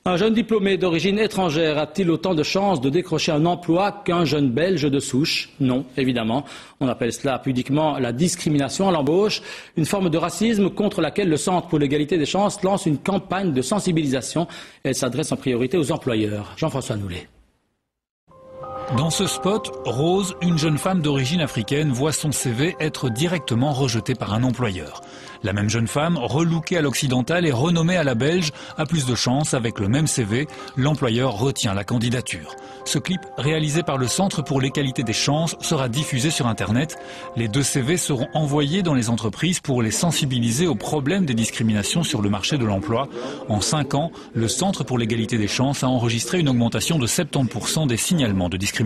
Un jeune diplômé d'origine étrangère a-t-il autant de chances de décrocher un emploi qu'un jeune belge de souche? Non, évidemment. On appelle cela pudiquement la discrimination à l'embauche, une forme de racisme contre laquelle le Centre pour l'égalité des chances lance une campagne de sensibilisation. Elle s'adresse en priorité aux employeurs. Jean-François Noulet. Dans ce spot, Rose, une jeune femme d'origine africaine, voit son CV être directement rejeté par un employeur. La même jeune femme, relookée à l'occidental et renommée à la belge, a plus de chance avec le même CV. L'employeur retient la candidature. Ce clip, réalisé par le Centre pour l'égalité des chances, sera diffusé sur Internet. Les deux CV seront envoyés dans les entreprises pour les sensibiliser aux problèmes des discriminations sur le marché de l'emploi. En 5 ans, le Centre pour l'égalité des chances a enregistré une augmentation de 70% des signalements de discrimination.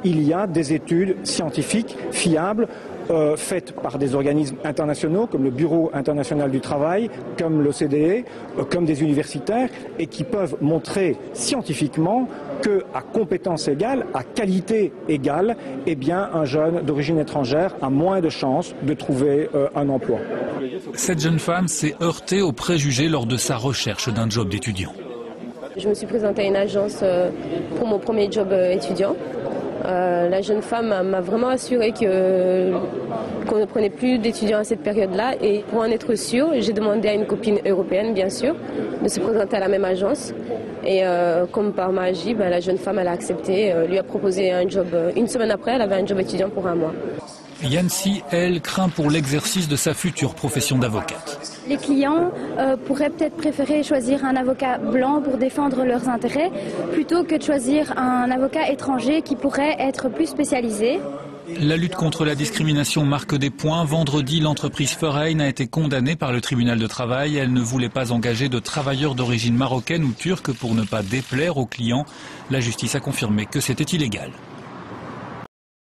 Il y a des études scientifiques fiables faites par des organismes internationaux comme le Bureau international du travail, comme l'OCDE, comme des universitaires et qui peuvent montrer scientifiquement qu'à compétence égale, à qualité égale, eh bien, un jeune d'origine étrangère a moins de chances de trouver un emploi. Cette jeune femme s'est heurtée aux préjugés lors de sa recherche d'un job d'étudiant. Je me suis présentée à une agence pour mon premier job étudiant. La jeune femme m'a vraiment assuré qu'on ne prenait plus d'étudiants à cette période-là. Et pour en être sûre, j'ai demandé à une copine européenne, bien sûr, de se présenter à la même agence. Et comme par magie, la jeune femme elle a accepté, lui a proposé un job. Une semaine après, elle avait un job étudiant pour 1 mois. Yancy, elle, craint pour l'exercice de sa future profession d'avocate. Les clients pourraient peut-être préférer choisir un avocat blanc pour défendre leurs intérêts plutôt que de choisir un avocat étranger qui pourrait être plus spécialisé. La lutte contre la discrimination marque des points. Vendredi, l'entreprise Foreign a été condamnée par le tribunal de travail. Elle ne voulait pas engager de travailleurs d'origine marocaine ou turque pour ne pas déplaire aux clients. La justice a confirmé que c'était illégal.